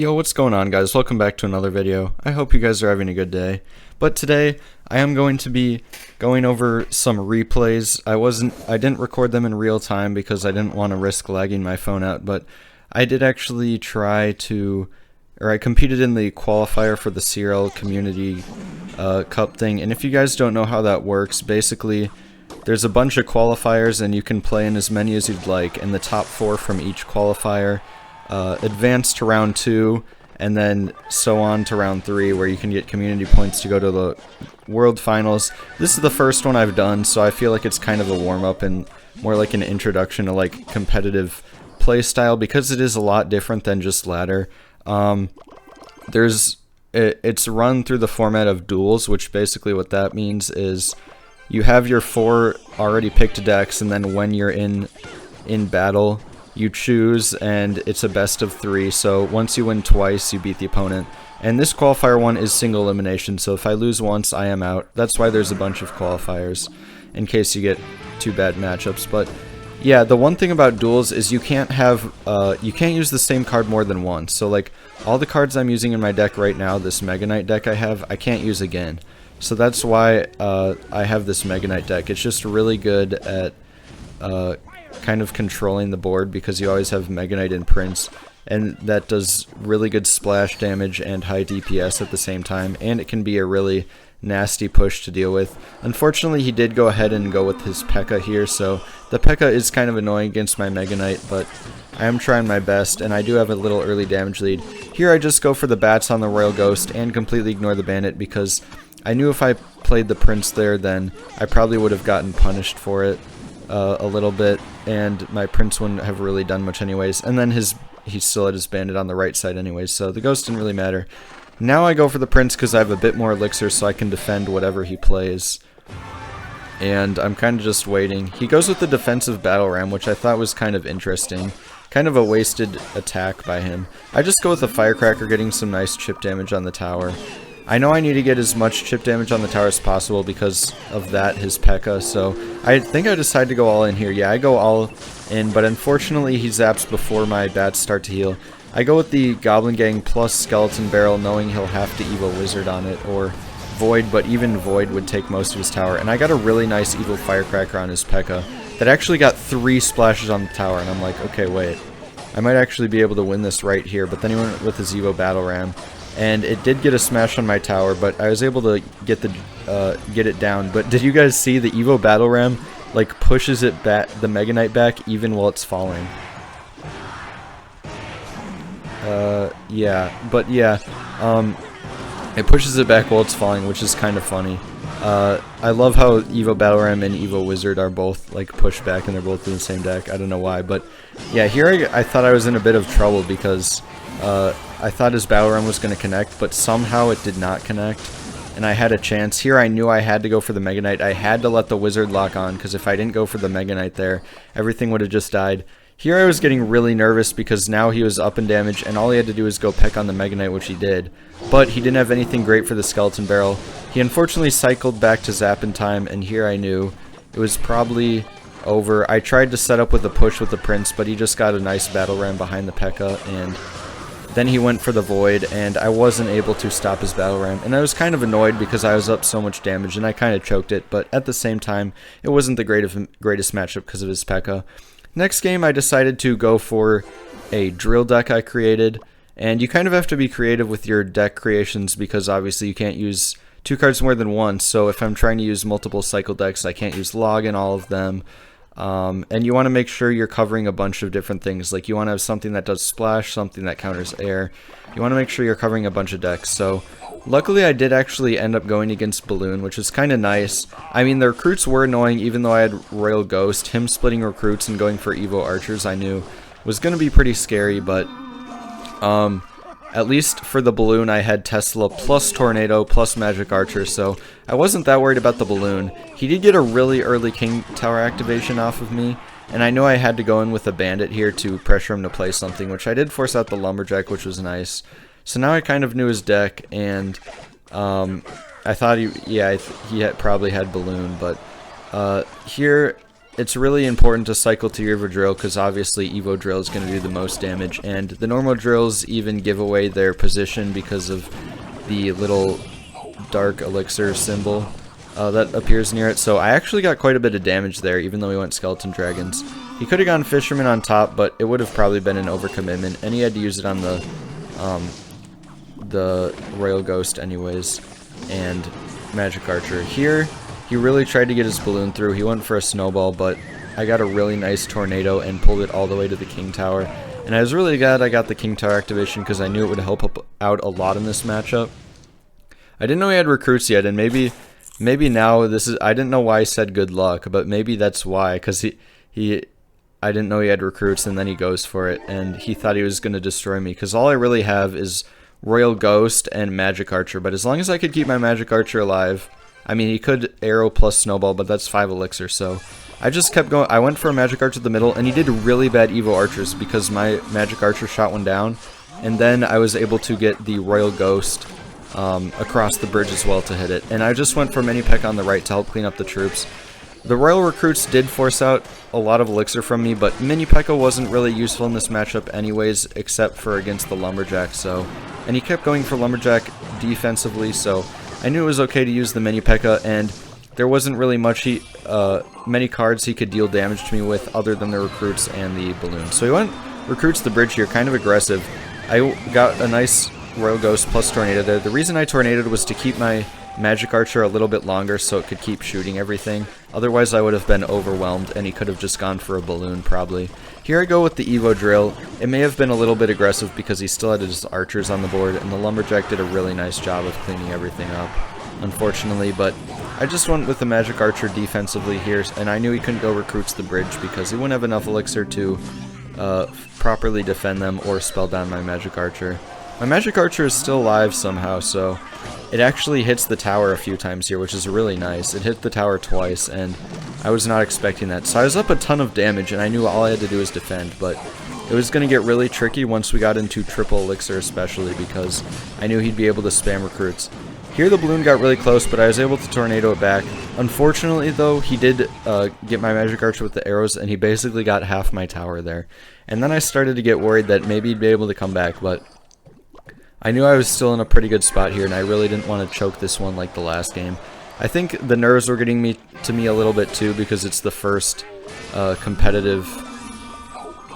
Yo, what's going on, guys? Welcome back to another video. I hope you guys are having a good day. But today I am going to be going over some replays. I didn't record them in real time because I didn't want to risk lagging my phone out, but I did actually I competed in the qualifier for the CRL Community Cup thing. And if you guys don't know how that works, basically there's a bunch of qualifiers and you can play in as many as you'd like, and the top 4 from each qualifier advance to round 2, and then so on to round 3, where you can get community points to go to the World Finals. This is the first one I've done, so I feel like it's kind of a warm-up and more like an introduction to like competitive play style, because it is a lot different than just ladder. It's run through the format of duels, which basically what that means is you have your 4 already picked decks, and then when you're in battle, you choose, and it's a best of 3, so once you win twice, you beat the opponent. And this qualifier one is single elimination, so if I lose once, I am out. That's why there's a bunch of qualifiers, in case you get 2 bad matchups. But yeah, the one thing about duels is you can't use the same card more than once. So like, all the cards I'm using in my deck right now, this Mega Knight deck I can't use again. So that's why I have this Mega Knight deck. It's just really good at kind of controlling the board, because you always have Mega Knight and Prince, and that does really good splash damage and high DPS at the same time, and it can be a really nasty push to deal with. Unfortunately, he did go ahead and go with his P.E.K.K.A. here, so the P.E.K.K.A. is kind of annoying against my Mega Knight, but I am trying my best, and I do have a little early damage lead. Here I just go for the bats on the Royal Ghost and completely ignore the Bandit, because I knew if I played the Prince there, then I probably would have gotten punished for it a little bit, and my Prince wouldn't have really done much anyways, and then he still had his Bandit on the right side anyways, so the Ghost didn't really matter. Now I go for the Prince because I have a bit more elixir, so I can defend whatever he plays, and I'm kind of just waiting. He goes with the defensive Battle Ram, which I thought was kind of interesting. Kind of a wasted attack by him. I just go with the Firecracker, getting some nice chip damage on the tower. I know I need to get as much chip damage on the tower as possible because of that, his P.E.K.K.A., so I think I decided to go all in here. Yeah, I go all in, but unfortunately he zaps before my bats start to heal. I go with the Goblin Gang plus Skeleton Barrel, knowing he'll have to Evil Wizard on it, or Void, but even Void would take most of his tower. And I got a really nice Evil Firecracker on his P.E.K.K.A. that actually got 3 splashes on the tower, and I'm like, okay, wait, I might actually be able to win this right here. But then he went with his Evo Battle Ram, and it did get a smash on my tower, but I was able to get it down. But did you guys see the Evo Battle Ram like pushes it back, the Mega Knight back, even while it's falling? It pushes it back while it's falling, which is kind of funny. I love how Evo Battle Ram and Evo Wizard are both like pushed back, and they're both in the same deck. I don't know why, but yeah, here I thought I was in a bit of trouble, because I thought his Battle Ram was going to connect, but somehow it did not connect, and I had a chance. Here I knew I had to go for the Mega Knight. I had to let the Wizard lock on, because if I didn't go for the Mega Knight there, everything would have just died. Here I was getting really nervous, because now he was up in damage, and all he had to do was go peck on the Mega Knight, which he did. But he didn't have anything great for the Skeleton Barrel. He unfortunately cycled back to zap in time, and here I knew it was probably over. I tried to set up with a push with the Prince, but he just got a nice Battle Ram behind the P.E.K.K.A., and then he went for the Void, and I wasn't able to stop his Battle Ram. And I was kind of annoyed because I was up so much damage, and I kind of choked it, but at the same time, it wasn't the greatest matchup because of his P.E.K.K.A. Next game, I decided to go for a drill deck I created, and you kind of have to be creative with your deck creations, because obviously you can't use 2 cards more than once. So if I'm trying to use multiple cycle decks, I can't use log in all of them. And you want to make sure you're covering a bunch of different things. Like, you want to have something that does splash, something that counters air. You want to make sure you're covering a bunch of decks. So luckily I did actually end up going against Balloon, which is kind of nice. I mean, the recruits were annoying, even though I had Royal Ghost. Him splitting recruits and going for Evo Archers I knew was going to be pretty scary, but at least for the Balloon, I had Tesla plus Tornado plus Magic Archer, so I wasn't that worried about the Balloon. He did get a really early King Tower activation off of me, and I knew I had to go in with a Bandit here to pressure him to play something, which I did force out the Lumberjack, which was nice. So now I kind of knew his deck, and I thought he probably had Balloon, but here it's really important to cycle to your Evo Drill because obviously Evo Drill is going to do the most damage, and the normal drills even give away their position because of the little dark elixir symbol that appears near it. So I actually got quite a bit of damage there, even though he went Skeleton Dragons. He could have gone Fisherman on top, but it would have probably been an overcommitment, and he had to use it on the Royal Ghost anyways, and Magic Archer. Here, he really tried to get his balloon through. He went for a snowball, but I got a really nice tornado and pulled it all the way to the King Tower. And I was really glad I got the King Tower activation because I knew it would help out a lot in this matchup. I didn't know he had recruits yet, and maybe now this is, I didn't know why I said good luck, but maybe that's why, because I didn't know he had recruits, and then he goes for it, and he thought he was going to destroy me, because all I really have is Royal Ghost and Magic Archer, but as long as I could keep my Magic Archer alive, I mean, he could arrow plus snowball, but that's 5 elixir, so I just kept going. I went for a Magic Archer at the middle, and he did really bad Evo Archers because my Magic Archer shot one down, and then I was able to get the Royal Ghost across the bridge as well to hit it. And I just went for Mini Peck on the right to help clean up the troops. The Royal Recruits did force out a lot of elixir from me, but Mini Pekka wasn't really useful in this matchup anyways, except for against the Lumberjack, so... And he kept going for Lumberjack defensively, so I knew it was okay to use the Mini Pekka, and there wasn't really many cards he could deal damage to me with other than the Recruits and the Balloon. So he went Recruits the bridge here, kind of aggressive. I got a nice Royal Ghost plus Tornado there. The reason I Tornadoed was to keep my Magic Archer a little bit longer so it could keep shooting everything. Otherwise I would have been overwhelmed and he could have just gone for a balloon probably. Here I go with the Evo Drill. It may have been a little bit aggressive because he still had his archers on the board, and the Lumberjack did a really nice job of cleaning everything up, unfortunately, but I just went with the Magic Archer defensively here, and I knew he couldn't go Recruits the bridge because he wouldn't have enough elixir to properly defend them or spell down my Magic Archer. My Magic Archer is still alive somehow, so it actually hits the tower a few times here, which is really nice. It hit the tower twice, and I was not expecting that. So I was up a ton of damage, and I knew all I had to do was defend, but it was going to get really tricky once we got into triple elixir especially, because I knew he'd be able to spam Recruits. Here the balloon got really close, but I was able to tornado it back. Unfortunately, though, he did get my Magic Archer with the arrows, and he basically got half my tower there. And then I started to get worried that maybe he'd be able to come back, but I knew I was still in a pretty good spot here, and I really didn't want to choke this one like the last game. I think the nerves were getting to me a little bit too, because it's the first competitive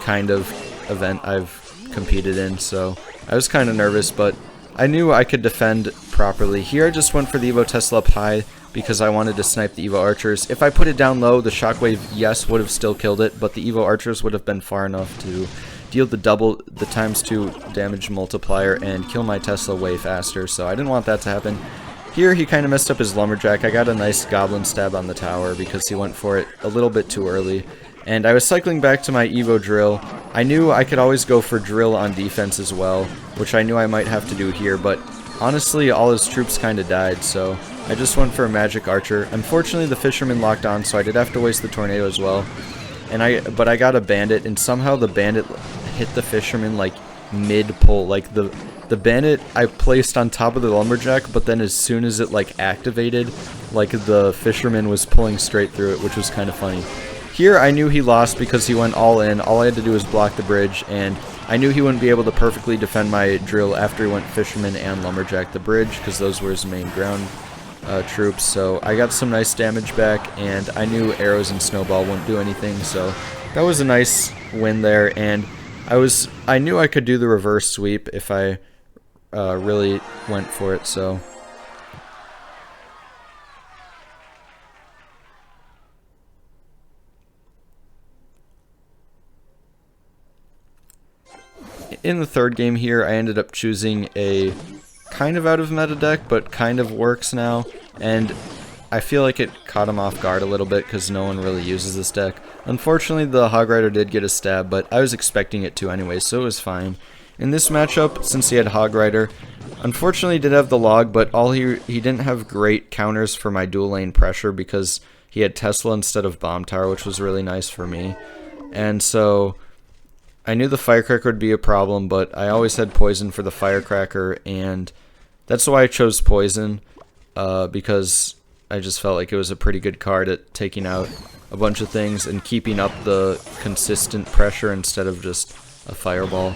kind of event I've competed in, so I was kind of nervous, but I knew I could defend properly. Here I just went for the Evo Tesla up high because I wanted to snipe the Evo Archers. If I put it down low, the Shockwave, yes, would have still killed it, but the Evo Archers would have been far enough to deal the ×2 damage multiplier and kill my Tesla way faster, so I didn't want that to happen. Here he kind of messed up his Lumberjack. I got a nice Goblin stab on the tower because he went for it a little bit too early. And I was cycling back to my Evo Drill. I knew I could always go for Drill on defense as well, which I knew I might have to do here, but honestly all his troops kind of died, so I just went for a Magic Archer. Unfortunately the Fisherman locked on, so I did have to waste the Tornado as well. But I got a Bandit, and somehow the Bandit hit the Fisherman like mid-pull. Like the Bandit I placed on top of the Lumberjack, but then as soon as it like activated, like the Fisherman was pulling straight through it, which was kind of funny. Here I knew he lost because he went all in. All I had to do was block the bridge, and I knew he wouldn't be able to perfectly defend my Drill after he went Fisherman and Lumberjack the bridge, because those were his main ground troops. So I got some nice damage back, and I knew arrows and snowball wouldn't do anything, so that was a nice win there. And I knew I could do the reverse sweep if I really went for it, so in the third game here, I ended up choosing a kind of out of meta deck, but kind of works now, and I feel like it caught him off guard a little bit because no one really uses this deck. Unfortunately, the Hog Rider did get a stab, but I was expecting it to anyway, so it was fine. In this matchup, since he had Hog Rider, unfortunately he did have the log, but he didn't have great counters for my dual lane pressure because he had Tesla instead of Bomb Tower, which was really nice for me. And so I knew the Firecracker would be a problem, but I always had Poison for the Firecracker, and that's why I chose Poison, because just felt like it was a pretty good card at taking out a bunch of things and keeping up the consistent pressure instead of just a fireball.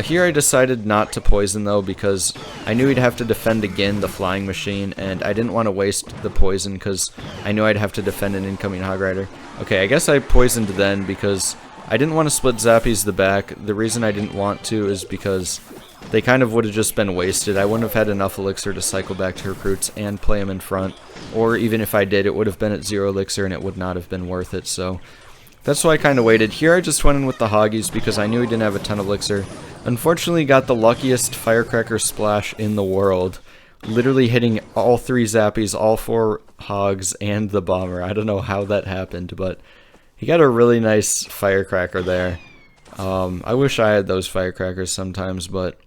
Here I decided not to poison though, because I knew he'd have to defend again the flying machine, and I didn't want to waste the poison because I knew I'd have to defend an incoming Hog Rider. Okay, I guess I poisoned then because I didn't want to split Zappies the back. The reason I didn't want to is because they kind of would have just been wasted. I wouldn't have had enough elixir to cycle back to recruits and play them in front, or even if I did, it would have been at 0 elixir and it would not have been worth it, so that's why I kind of waited. Here I just went in with the Hoggies because I knew he didn't have a ton of elixir. Unfortunately, got the luckiest Firecracker splash in the world, literally hitting all 3 Zappies, all 4 Hogs, and the Bomber. I don't know how that happened, but he got a really nice Firecracker there. I wish I had those Firecrackers sometimes, but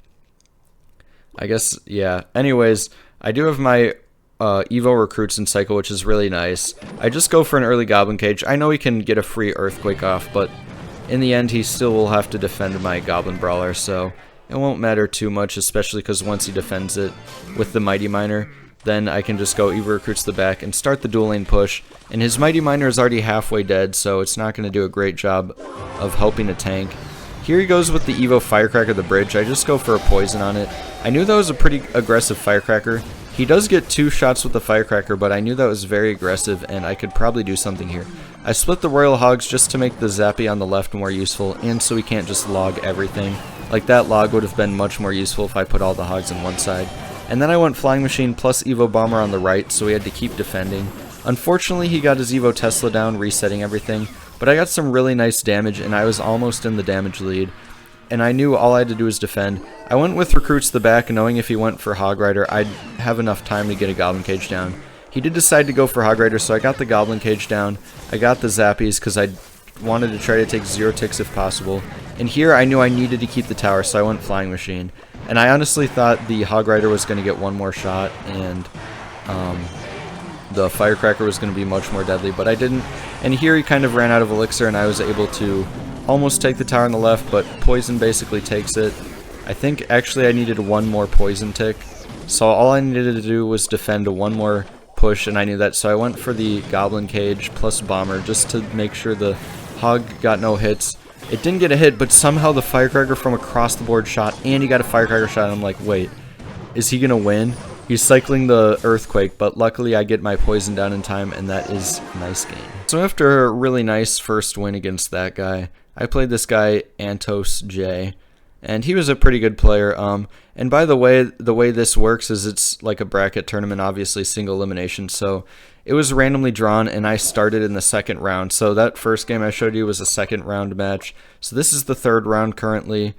I guess, yeah. Anyways, I do have my Evo recruits in cycle, which is really nice. I just go for an early Goblin Cage. I know he can get a free Earthquake off, but in the end, he still will have to defend my Goblin Brawler, so it won't matter too much, especially because once he defends it with the Mighty Miner, then I can just go Evo recruits the back and start the dual lane push. And his Mighty Miner is already halfway dead, so it's not going to do a great job of helping a tank. Here he goes with the Evo Firecracker the bridge. I just go for a poison on it. I knew that was a pretty aggressive Firecracker. He does get 2 shots with the Firecracker, but I knew that was very aggressive and I could probably do something here. I split the Royal Hogs just to make the Zappy on the left more useful, and so we can't just log everything. Like, that log would have been much more useful if I put all the Hogs on one side. And then I went Flying Machine plus Evo Bomber on the right, so we had to keep defending. Unfortunately, he got his Evo Tesla down, resetting everything, but I got some really nice damage, and I was almost in the damage lead. And I knew all I had to do was defend. I went with recruits the back, knowing if he went for Hog Rider, I'd have enough time to get a Goblin Cage down. He did decide to go for Hog Rider, so I got the Goblin Cage down. I got the Zappies because I wanted to try to take 0 ticks if possible. And here I knew I needed to keep the tower, so I went Flying Machine. And I honestly thought the Hog Rider was going to get one more shot, and the Firecracker was going to be much more deadly, but I didn't. And here he kind of ran out of elixir, and I was able to almost take the tower on the left, but poison basically takes it. I think actually I needed 1 more poison tick, so all I needed to do was defend 1 more push, and I knew that, so I went for the Goblin Cage plus Bomber just to make sure the Hog got no hits. It didn't get a hit, but somehow the Firecracker from across the board shot, and he got a Firecracker shot, and I'm like, wait, is he gonna win? He's cycling the Earthquake, but luckily I get my poison down in time, and that is a nice game. So after a really nice first win against that guy, I played this guy, Antos J, and he was a pretty good player. And by the way this works is it's like a bracket tournament, obviously single elimination, so it was randomly drawn, and I started in the 2nd round. So that first game I showed you was a 2nd round match. So this is the 3rd round currently,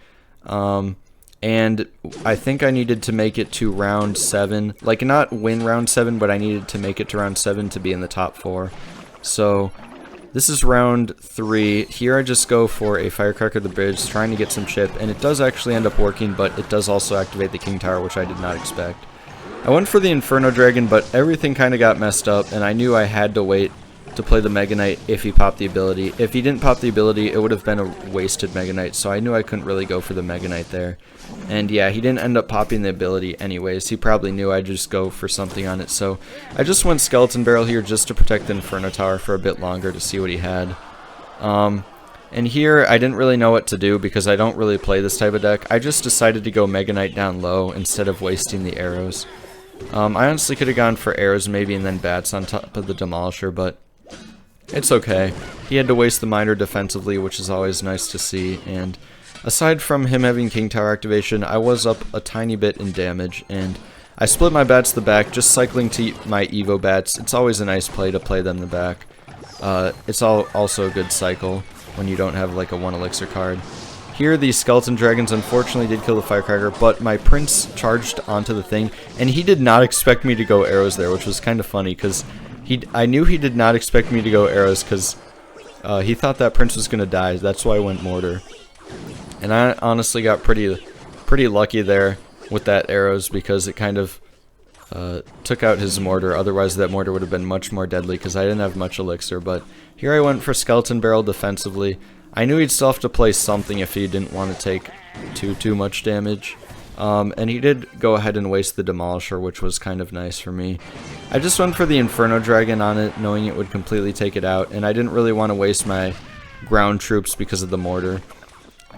and I think I needed to make it to round 7. Like, not win round 7, but I needed to make it to round 7 to be in the top 4. So this is round 3. Here I just go for a Firecracker the bridge, trying to get some chip, and it does actually end up working, but it does also activate the King Tower, which I did not expect. I went for the Inferno Dragon, but everything kind of got messed up, and I knew I had to wait to play the Mega Knight if he popped the ability. If he didn't pop the ability, it would have been a wasted Mega Knight, so I knew I couldn't really go for the Mega Knight there. And yeah, he didn't end up popping the ability anyways. He probably knew I'd just go for something on it, so I just went Skeleton Barrel here just to protect the Inferno Tower for a bit longer to see what he had. And here, I didn't really know what to do because I don't really play this type of deck. I just decided to go Mega Knight down low instead of wasting the arrows. I honestly could have gone for arrows maybe and then bats on top of the Demolisher, but it's okay. He had to waste the Miner defensively, which is always nice to see, and aside from him having King Tower activation, I was up a tiny bit in damage, and I split my bats to the back, just cycling to my Evo bats. It's always a nice play to play them the back. It's also a good cycle when you don't have like a 1 elixir card. Here, the Skeleton Dragons unfortunately did kill the Firecracker, but my Prince charged onto the thing, and he did not expect me to go arrows there, which was kind of funny, because I knew he did not expect me to go arrows, because he thought that Prince was going to die. That's why I went Mortar. And I honestly got pretty lucky there with that arrows, because it kind of took out his Mortar. Otherwise, that Mortar would have been much more deadly, because I didn't have much elixir. But here I went for Skeleton Barrel defensively. I knew he'd still have to play something if he didn't want to take too much damage. And he did go ahead and waste the Demolisher, which was kind of nice for me. I just went for the Inferno Dragon on it, knowing it would completely take it out, and I didn't really want to waste my ground troops because of the mortar.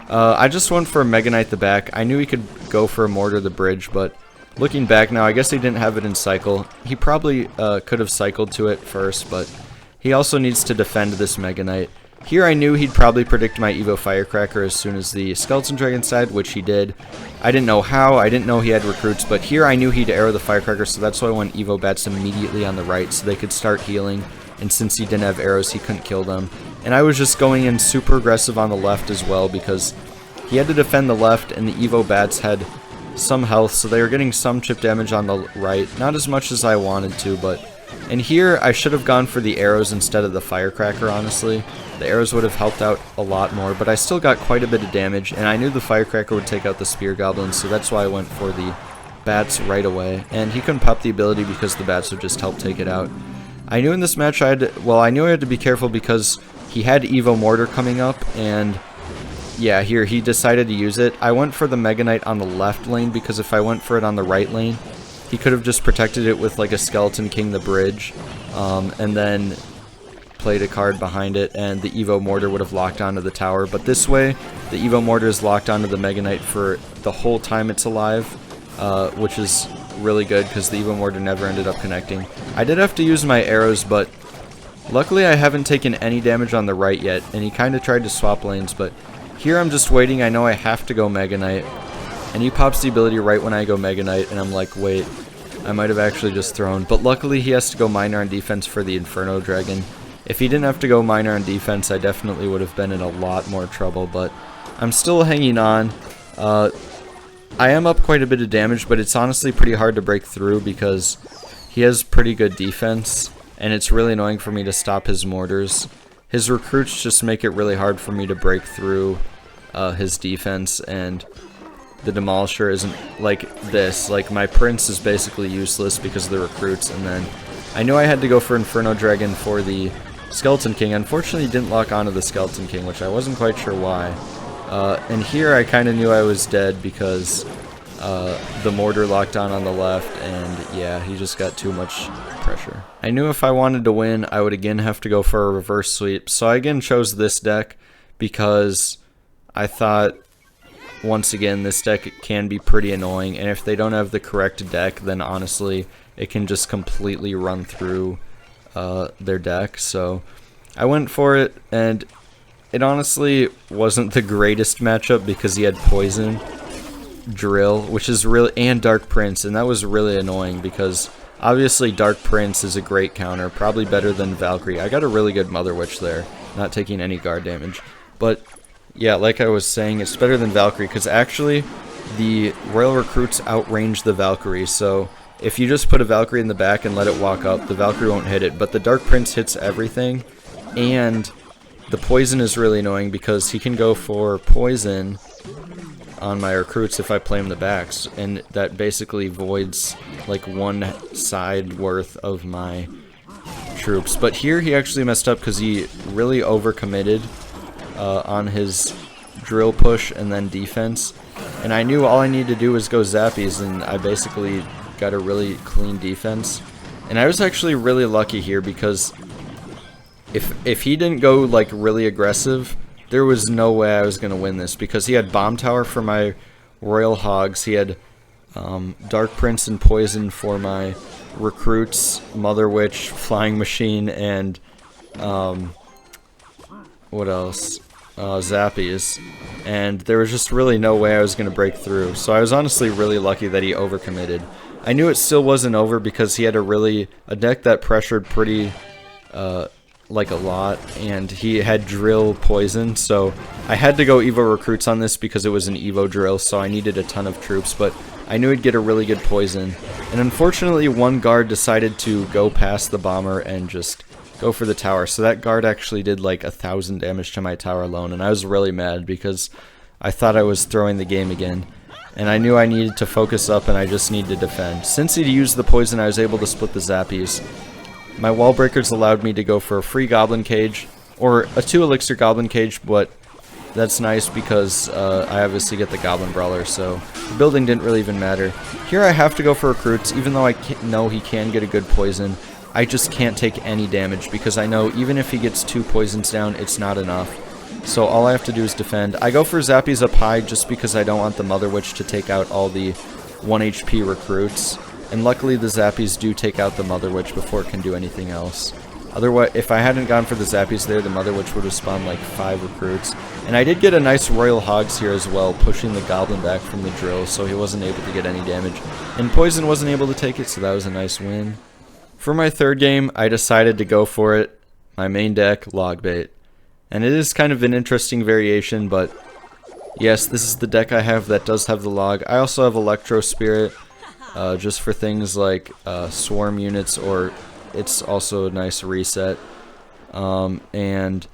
I just went for a Mega Knight the back. I knew he could go for a mortar the bridge, but looking back now, I guess he didn't have it in cycle. He probably could have cycled to it first, but he also needs to defend this Mega Knight. Here I knew he'd probably predict my Evo Firecracker as soon as the Skeleton Dragon died, which he did. I didn't know how, I didn't know he had recruits, but here I knew he'd arrow the Firecracker, so that's why I went Evo Bats immediately on the right so they could start healing, and since he didn't have arrows, he couldn't kill them. And I was just going in super aggressive on the left as well because he had to defend the left, and the Evo Bats had some health, so they were getting some chip damage on the right. Not as much as I wanted to, but... And here, I should have gone for the arrows instead of the Firecracker, honestly. The arrows would have helped out a lot more, but I still got quite a bit of damage, and I knew the Firecracker would take out the Spear Goblins, so that's why I went for the Bats right away. And he couldn't pop the ability because the Bats would just help take it out. I knew in this match I knew I had to be careful because he had Evo Mortar coming up, and... yeah, here, he decided to use it. I went for the Mega Knight on the left lane because if I went for it on the right lane, he could have just protected it with like a Skeleton King the bridge, and then played a card behind it, and the Evo Mortar would have locked onto the tower. But this way, the Evo Mortar is locked onto the Mega Knight for the whole time it's alive, which is really good because the Evo Mortar never ended up connecting. I did have to use my arrows, but luckily I haven't taken any damage on the right yet, and he kind of tried to swap lanes, but here I'm just waiting. I know I have to go Mega Knight, and he pops the ability right when I go Mega Knight, and I'm like, wait, I might have actually just thrown. But luckily he has to go Minor on defense for the Inferno Dragon. If he didn't have to go Minor on defense, I definitely would have been in a lot more trouble, but I'm still hanging on. I am up quite a bit of damage, but it's honestly pretty hard to break through because he has pretty good defense, and it's really annoying for me to stop his mortars. His recruits just make it really hard for me to break through his defense, and the Demolisher isn't like this. Like, my Prince is basically useless because of the recruits, and then I knew I had to go for Inferno Dragon for the Skeleton King. Unfortunately, he didn't lock onto the Skeleton King, which I wasn't quite sure why. And here I kind of knew I was dead because the mortar locked on the left, and yeah, he just got too much pressure. I knew if I wanted to win, I would again have to go for a reverse sweep, so I again chose this deck because I thought, once again, this deck can be pretty annoying, and if they don't have the correct deck, then honestly, it can just completely run through their deck. So I went for it, and it honestly wasn't the greatest matchup because he had Poison, Drill, which is really, and Dark Prince, and that was really annoying because obviously Dark Prince is a great counter, probably better than Valkyrie. I got a really good Mother Witch there, not taking any guard damage. But yeah, like I was saying, it's better than Valkyrie because actually the Royal Recruits outrange the Valkyrie, so if you just put a Valkyrie in the back and let it walk up, the Valkyrie won't hit it, but the Dark Prince hits everything, and the Poison is really annoying because he can go for Poison on my recruits if I play him the backs, and that basically voids like one side worth of my troops. But here he actually messed up because he really overcommitted on his drill push and then defense, and I knew all I needed to do was go Zappies, and I basically got a really clean defense. And I was actually really lucky here because if he didn't go like really aggressive, there was no way I was going to win this because he had Bomb Tower for my Royal Hogs, he had Dark Prince and Poison for my recruits, Mother Witch, Flying Machine, and what else? Zappies, and there was just really no way I was going to break through, so I was honestly really lucky that he overcommitted. I knew it still wasn't over because he had a deck that pressured pretty like a lot, and he had Drill Poison, so I had to go Evo Recruits on this because it was an Evo Drill, so I needed a ton of troops, but I knew he'd get a really good Poison, and unfortunately one guard decided to go past the bomber and just go for the tower, so that guard actually did like 1,000 damage to my tower alone, and I was really mad because I thought I was throwing the game again, and I knew I needed to focus up and I just need to defend. Since he used the Poison, I was able to split the Zappies. My wall breakers allowed me to go for a free Goblin Cage, or a 2 Elixir Goblin Cage, but that's nice because I obviously get the Goblin Brawler, so the building didn't really even matter. Here I have to go for Recruits, even though I know he can get a good poison. I just can't take any damage because I know even if he gets 2 poisons down, it's not enough. So all I have to do is defend. I go for Zappies up high just because I don't want the Mother Witch to take out all the 1 HP recruits. And luckily the Zappies do take out the Mother Witch before it can do anything else. Otherwise, if I hadn't gone for the Zappies there, the Mother Witch would have spawned like 5 recruits. And I did get a nice Royal Hogs here as well, pushing the Goblin back from the drill, so he wasn't able to get any damage. And Poison wasn't able to take it, so that was a nice win. For my third game, I decided to go for it. My main deck, Logbait. And it is kind of an interesting variation, but yes, this is the deck I have that does have the log. I also have Electro Spirit, just for things like swarm units, or it's also a nice reset. And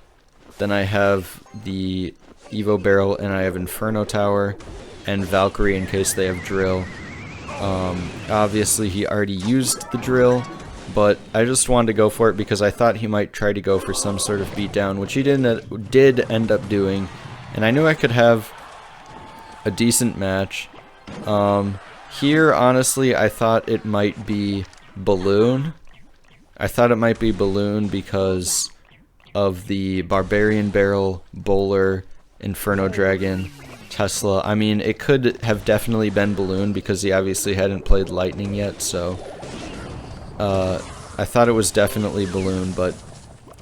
then I have the Evo Barrel, and I have Inferno Tower, and Valkyrie in case they have Drill. Obviously he already used the Drill, but I just wanted to go for it because I thought he might try to go for some sort of beatdown, which he did end up doing, and I knew I could have a decent match. Here, honestly, I thought it might be Balloon. I thought it might be Balloon because of the Barbarian Barrel, Bowler, Inferno Dragon, Tesla. I mean, it could have definitely been Balloon because he obviously hadn't played Lightning yet, so I thought it was definitely Balloon, but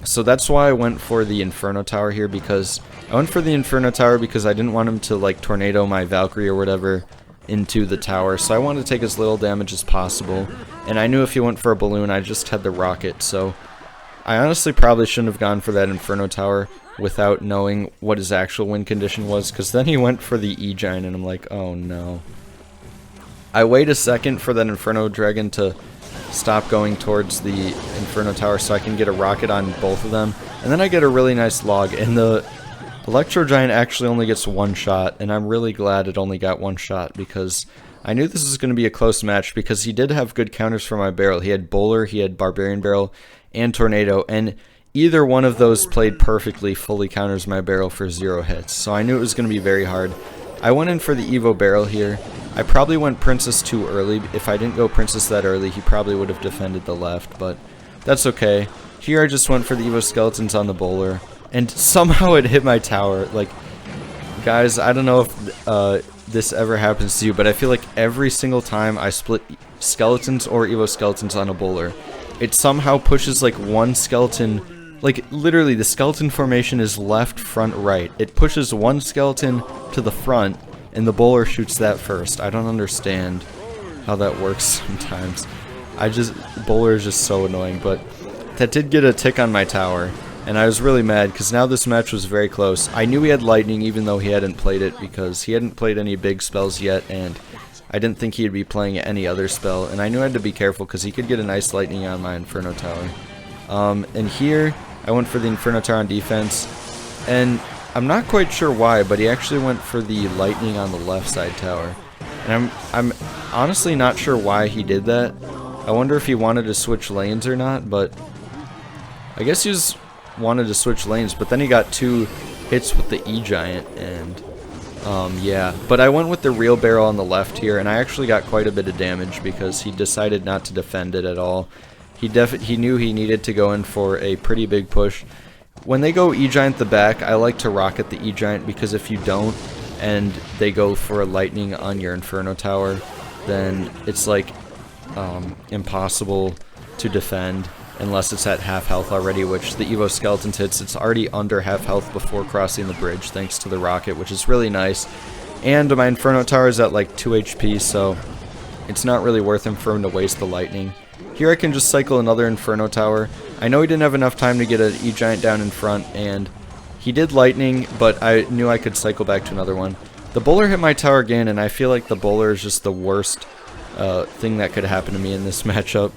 so that's why I went for the Inferno Tower here, because I went for the Inferno Tower because I didn't want him to like tornado my Valkyrie or whatever into the tower, so I wanted to take as little damage as possible, and I knew if he went for a Balloon I just had the rocket, so I honestly probably shouldn't have gone for that Inferno Tower without knowing what his actual win condition was, because then he went for the E-Giant and I'm like, oh no. I wait a second for that Inferno Dragon to stop going towards the Inferno Tower so I can get a rocket on both of them, and then I get a really nice log, and the Electro Giant actually only gets 1 shot, and I'm really glad it only got 1 shot because I knew this was going to be a close match because he did have good counters for my barrel. He had Bowler, he had Barbarian Barrel, and Tornado, and either one of those played perfectly, fully counters my barrel for 0 hits, so I knew it was going to be very hard. I went in for the Evo Barrel here. I probably went Princess too early. If I didn't go Princess that early, he probably would have defended the left, but that's okay. Here I just went for the Evo Skeletons on the Bowler, and somehow it hit my tower. Like, guys, I don't know if this ever happens to you, but I feel like every single time I split Skeletons or Evo Skeletons on a Bowler, it somehow pushes like one skeleton, like literally the skeleton formation is left, front, right. It pushes one skeleton to the front, and the Bowler shoots that first. I don't understand how that works sometimes. Bowler is just so annoying, but that did get a tick on my tower, and I was really mad because now this match was very close. I knew he had Lightning even though he hadn't played it because he hadn't played any big spells yet, and I didn't think he'd be playing any other spell, and I knew I had to be careful because he could get a nice Lightning on my Inferno Tower. And here, I went for the Inferno Tower on defense, and I'm not quite sure why, but he actually went for the Lightning on the left side tower. And I'm honestly not sure why he did that. I wonder if he wanted to switch lanes or not, but I guess he just wanted to switch lanes, but then he got 2 hits with the E-Giant, and yeah. But I went with the real barrel on the left here, and I actually got quite a bit of damage because he decided not to defend it at all. He knew he needed to go in for a pretty big push. When they go E-Giant the back, I like to rocket the E-Giant because if you don't, and they go for a Lightning on your Inferno Tower, then it's like impossible to defend unless it's at half health already, which the Evo Skeletons hits. It's already under half health before crossing the bridge thanks to the rocket, which is really nice. And my Inferno Tower is at like 2 HP, so it's not really worth him for him to waste the Lightning. Here I can just cycle another Inferno Tower. I know he didn't have enough time to get an E-Giant down in front, and he did Lightning, but I knew I could cycle back to another one. The Bowler hit my tower again, and I feel like the Bowler is just the worst thing that could happen to me in this matchup.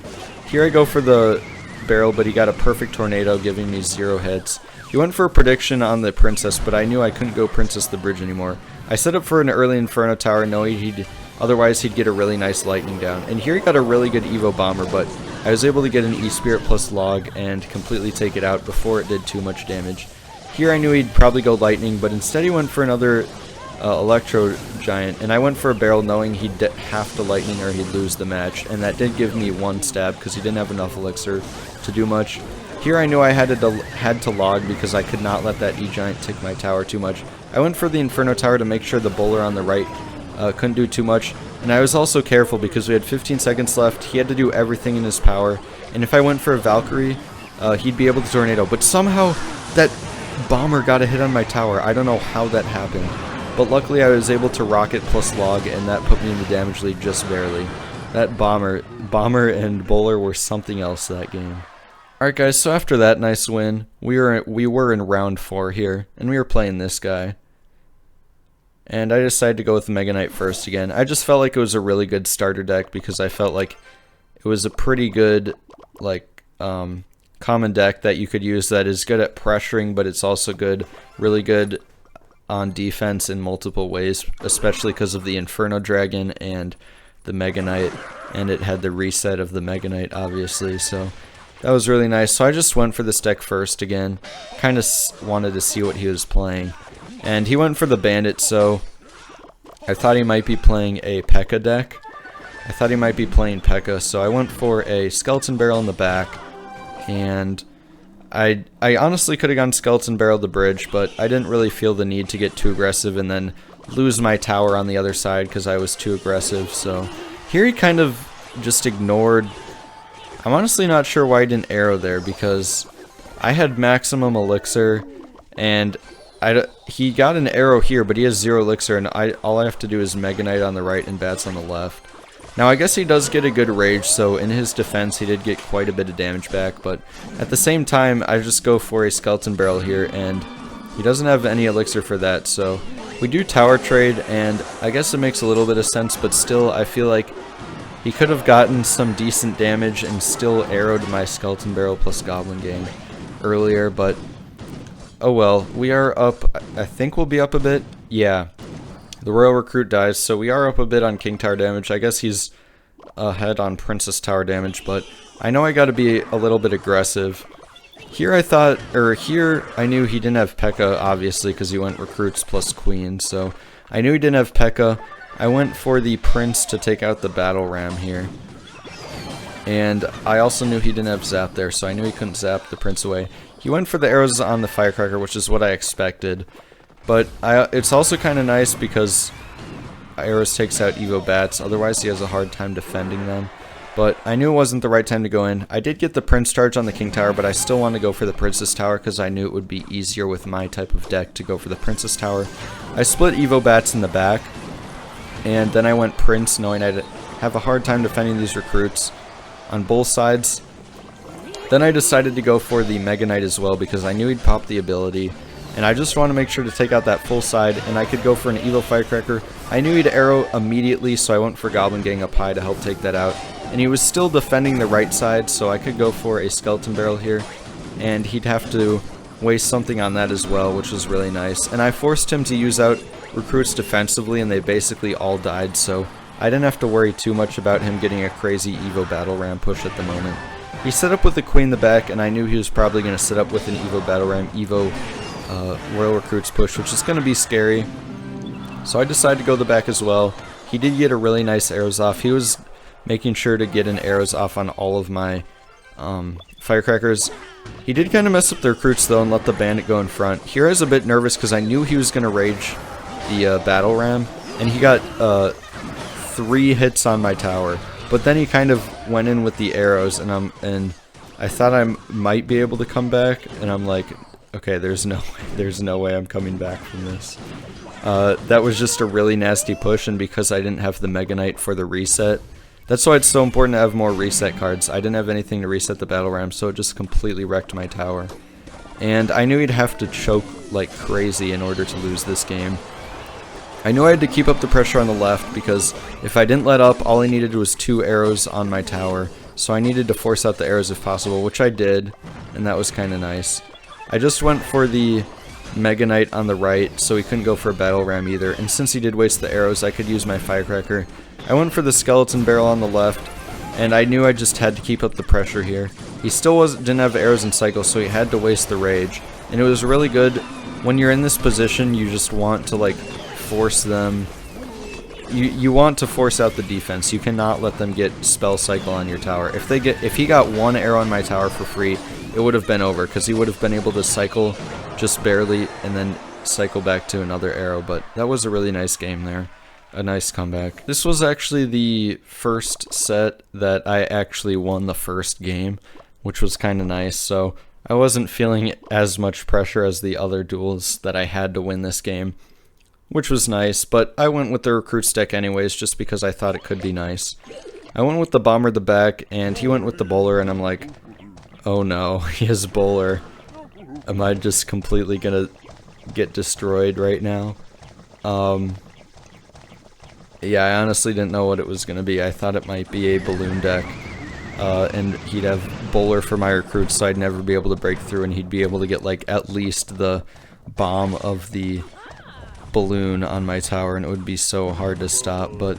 Here I go for the barrel, but he got a perfect Tornado, giving me 0 hits. He went for a prediction on the Princess, but I knew I couldn't go Princess the bridge anymore. I set up for an early Inferno Tower, knowing otherwise he'd get a really nice Lightning down. And here he got a really good Evo Bomber, but I was able to get an E-Spirit plus Log and completely take it out before it did too much damage. Here I knew he'd probably go lightning, but instead he went for another electro giant, and I went for a barrel knowing he'd have to lightning or he'd lose the match, and that did give me one stab because he didn't have enough elixir to do much. Here I knew I had to log because I could not let that E-Giant tick my tower too much. I went for the Inferno Tower to make sure the bowler on the right couldn't do too much, and I was also careful because we had 15 seconds left. He had to do everything in his power, and if I went for a Valkyrie, he'd be able to tornado, but somehow that bomber got a hit on my tower. I don't know how that happened, but luckily I was able to rocket plus log, and that put me in the damage lead just barely. That bomber and bowler were something else that game. Alright guys, so after that nice win, we were in round 4 here, and we were playing this guy. And I decided to go with the Mega Knight first again. I just felt like it was a really good starter deck because I felt like it was a pretty good, like, common deck that you could use that is good at pressuring, but it's also really good on defense in multiple ways, especially because of the Inferno Dragon and the Mega Knight, and it had the reset of the Mega Knight, obviously, so that was really nice. So I just went for this deck first again, kind of wanted to see what he was playing, and he went for the Bandit, so I thought he might be playing a P.E.K.K.A deck. I thought he might be playing P.E.K.K.A, so I went for a Skeleton Barrel in the back, and I honestly could have gone Skeleton Barrel to bridge, but I didn't really feel the need to get too aggressive and then lose my tower on the other side because I was too aggressive. So here he kind of just ignored. I'm honestly not sure why he didn't arrow there because I had maximum elixir, and he got an arrow here, but he has 0 elixir, and all I have to do is Mega Knight on the right and bats on the left. Now I guess he does get a good rage, so in his defense he did get quite a bit of damage back, but at the same time I just go for a Skeleton Barrel here, and he doesn't have any elixir for that, so we do tower trade, and I guess it makes a little bit of sense, but still I feel like he could have gotten some decent damage and still arrowed my Skeleton Barrel plus Goblin Gang earlier, but oh well. We are up, I think we'll be up a bit. Yeah, the Royal Recruit dies, so we are up a bit on King Tower damage. I guess he's ahead on Princess Tower damage, but I know I gotta be a little bit aggressive. Here I knew he didn't have P.E.K.K.A, obviously, because he went Recruits plus Queen, so I knew he didn't have P.E.K.K.A. I went for the Prince to take out the Battle Ram here. And I also knew he didn't have Zap there, so I knew he couldn't zap the Prince away. He went for the arrows on the Firecracker, which is what I expected. But it's also kind of nice because arrows takes out Evo Bats, otherwise he has a hard time defending them. But I knew it wasn't the right time to go in. I did get the Prince charge on the King Tower, but I still want to go for the Princess Tower because I knew it would be easier with my type of deck to go for the Princess Tower. I split Evo Bats in the back, and then I went Prince, knowing I'd have a hard time defending these recruits on both sides. Then I decided to go for the Mega Knight as well because I knew he'd pop the ability, and I just want to make sure to take out that full side, and I could go for an Evil Firecracker. I knew he'd arrow immediately, so I went for Goblin Gang up high to help take that out. And he was still defending the right side, so I could go for a Skeleton Barrel here, and he'd have to waste something on that as well, which was really nice. And I forced him to use out recruits defensively, and they basically all died, so I didn't have to worry too much about him getting a crazy Evo Battle Ram push at the moment. He set up with the Queen in the back, and I knew he was probably going to set up with an Evo Battle Ram, Evo Royal Recruits push, which is going to be scary. So I decided to go the back as well. He did get a really nice arrows off. He was making sure to get an arrows off on all of my Firecrackers. He did kind of mess up the recruits though and let the Bandit go in front. Here I was a bit nervous because I knew he was going to rage the Battle Ram, and he got 3 hits on my tower. But then he kind of went in with the arrows, and I thought I might be able to come back, and I'm like, okay, there's no way I'm coming back from this. That was just a really nasty push, and because I didn't have the Mega Knight for the reset, that's why it's so important to have more reset cards. I didn't have anything to reset the Battle Ram, so it just completely wrecked my tower. And I knew he'd have to choke like crazy in order to lose this game. I knew I had to keep up the pressure on the left because if I didn't let up, all I needed was 2 arrows on my tower. So I needed to force out the arrows if possible, which I did, and that was kind of nice. I just went for the Mega Knight on the right, so he couldn't go for a Battle Ram either, and since he did waste the arrows, I could use my Firecracker. I went for the Skeleton Barrel on the left, and I knew I just had to keep up the pressure here. He still didn't have arrows in cycle, so he had to waste the rage. and it was really good. When you're in this position, you just want to like force them. You want to force out the defense. You cannot let them get spell cycle on your tower. If he got one arrow on my tower for free, it would have been over, because he would have been able to cycle just barely and then cycle back to another arrow. But that was a really nice game there. A nice comeback. This was actually the first set that I actually won the first game, which was kind of nice. So I wasn't feeling as much pressure as the other duels that I had to win this game, which was nice, but I went with the recruits deck anyways just because I thought it could be nice. I went with the bomber the back, and he went with the bowler, and I'm like, oh no, he has bowler. Am I just completely gonna get destroyed right now? Yeah, I honestly didn't know what it was gonna be. I thought it might be a balloon deck, and he'd have bowler for my recruits, so I'd never be able to break through, and he'd be able to get like at least the bomb of the balloon on my tower, and it would be so hard to stop. But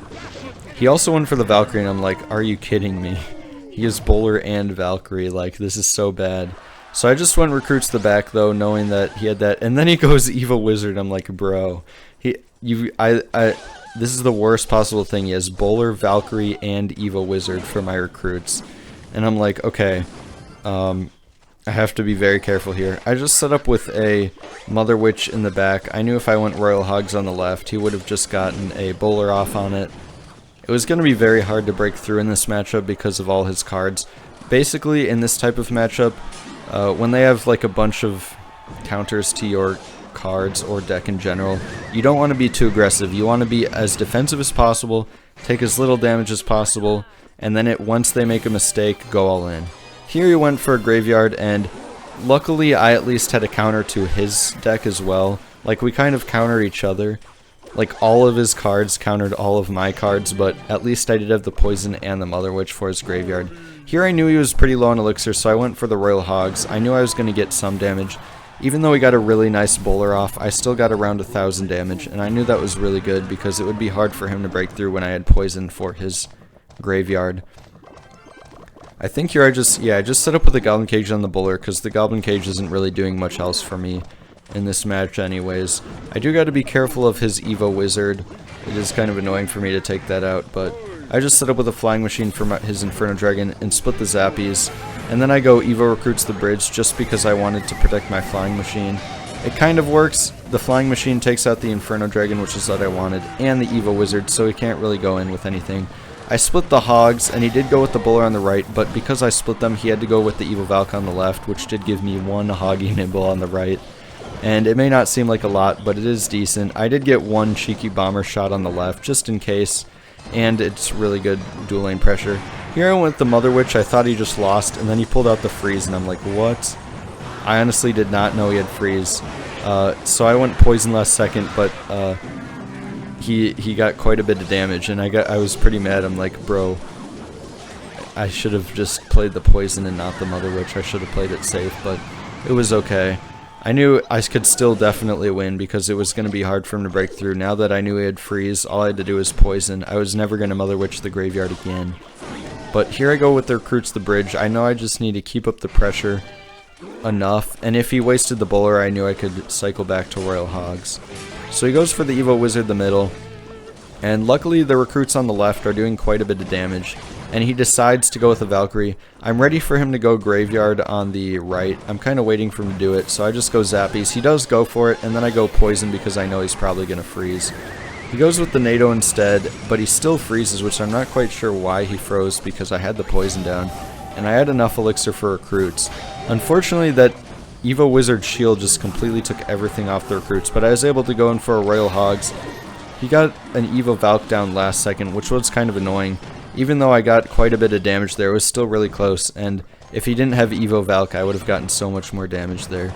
he also went for the Valkyrie, and I'm like, are you kidding me? He has bowler and Valkyrie, like, this is so bad. So I just went recruits the back though, knowing that he had that, and then he goes Evil Wizard. I'm like, bro, this is the worst possible thing. He has bowler, Valkyrie, and Evil Wizard for my recruits, and I'm like, okay, I have to be very careful here. I just set up with a Mother Witch in the back. I knew if I went Royal Hogs on the left, he would have just gotten a bowler off on it. It was going to be very hard to break through in this matchup because of all his cards. Basically, in this type of matchup, when they have like a bunch of counters to your cards or deck in general, you don't want to be too aggressive. You want to be as defensive as possible, take as little damage as possible, and then once they make a mistake, go all in. Here he went for a graveyard, and luckily I at least had a counter to his deck as well. Like, we kind of countered each other. Like, all of his cards countered all of my cards, but at least I did have the poison and the Mother Witch for his graveyard. Here I knew he was pretty low on elixir, so I went for the Royal Hogs. I knew I was going to get some damage. Even though he got a really nice bowler off, I still got around 1,000 damage, and I knew that was really good because it would be hard for him to break through when I had poison for his graveyard. I think here I just set up with the Goblin Cage on the bowler because the Goblin Cage isn't really doing much else for me in this match anyways. I do got to be careful of his Evo Wizard. It is kind of annoying for me to take that out, but I just set up with a Flying Machine for his Inferno Dragon and split the Zappies, and then I go Evo Recruits the bridge just because I wanted to protect my Flying Machine. It kind of works. The Flying Machine takes out the Inferno Dragon, which is what I wanted, and the Evo Wizard, so he can't really go in with anything. I split the Hogs, and he did go with the Bowler on the right, but because I split them, he had to go with the Evil Valk on the left, which did give me one Hoggy Nibble on the right. And it may not seem like a lot, but it is decent. I did get one cheeky Bomber shot on the left, just in case, and it's really good dual lane pressure. Here I went with the Mother Witch. I thought he just lost, and then he pulled out the Freeze, and I'm like, what? I honestly did not know he had Freeze. So I went Poison last second, but he got quite a bit of damage, and I was pretty mad. I'm like, bro, I should have just played the Poison and not the Mother Witch. I should have played it safe, but it was okay. I knew I could still definitely win because it was going to be hard for him to break through. Now that I knew he had Freeze, all I had to do was Poison. I was never going to Mother Witch the graveyard again. But here I go with the Recruits the bridge. I know I just need to keep up the pressure enough, and if he wasted the Bowler, I knew I could cycle back to Royal Hogs. So he goes for the Evo Wizard the middle, and luckily the Recruits on the left are doing quite a bit of damage, and he decides to go with a Valkyrie. I'm ready for him to go Graveyard on the right. I'm kind of waiting for him to do it, so I just go Zappies. He does go for it, and then I go Poison because I know he's probably going to freeze. He goes with the NATO instead, but he still freezes, which I'm not quite sure why he froze because I had the Poison down, and I had enough Elixir for Recruits. Unfortunately, that Evo Wizard shield just completely took everything off the Recruits, but I was able to go in for a Royal Hogs. He got an Evo Valk down last second, which was kind of annoying. Even though I got quite a bit of damage there, it was still really close, and if he didn't have Evo Valk, I would have gotten so much more damage there.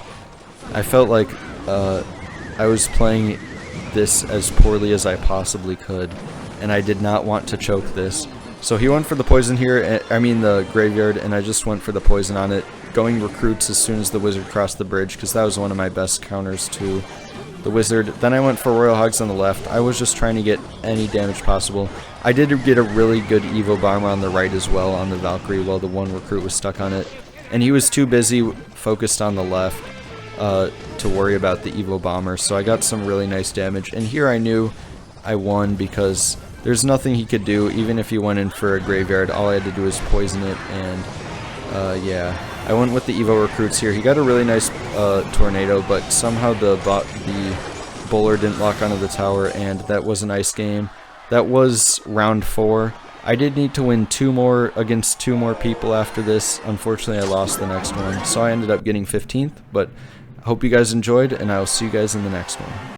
I felt like I was playing this as poorly as I possibly could, and I did not want to choke this. So he went for the Poison here, the Graveyard, and I just went for the Poison on it, going Recruits as soon as the Wizard crossed the bridge, because that was one of my best counters to the Wizard. Then I went for Royal Hogs on the left. I was just trying to get any damage possible. I did get a really good Evo Bomber on the right as well on the Valkyrie while the one Recruit was stuck on it, and he was too busy focused on the left. to worry about the Evo Bomber, so I got some really nice damage. And here I knew I won because there's nothing he could do. Even if he went in for a graveyard, all I had to do was poison it, and yeah. I went with the Evo recruits here. He got a really nice tornado, but somehow the bowler didn't lock onto the tower, and that was a nice game. That was round 4. I did need to win 2 more against 2 more people after this. Unfortunately, I lost the next one, so I ended up getting 15th, but I hope you guys enjoyed, and I will see you guys in the next one.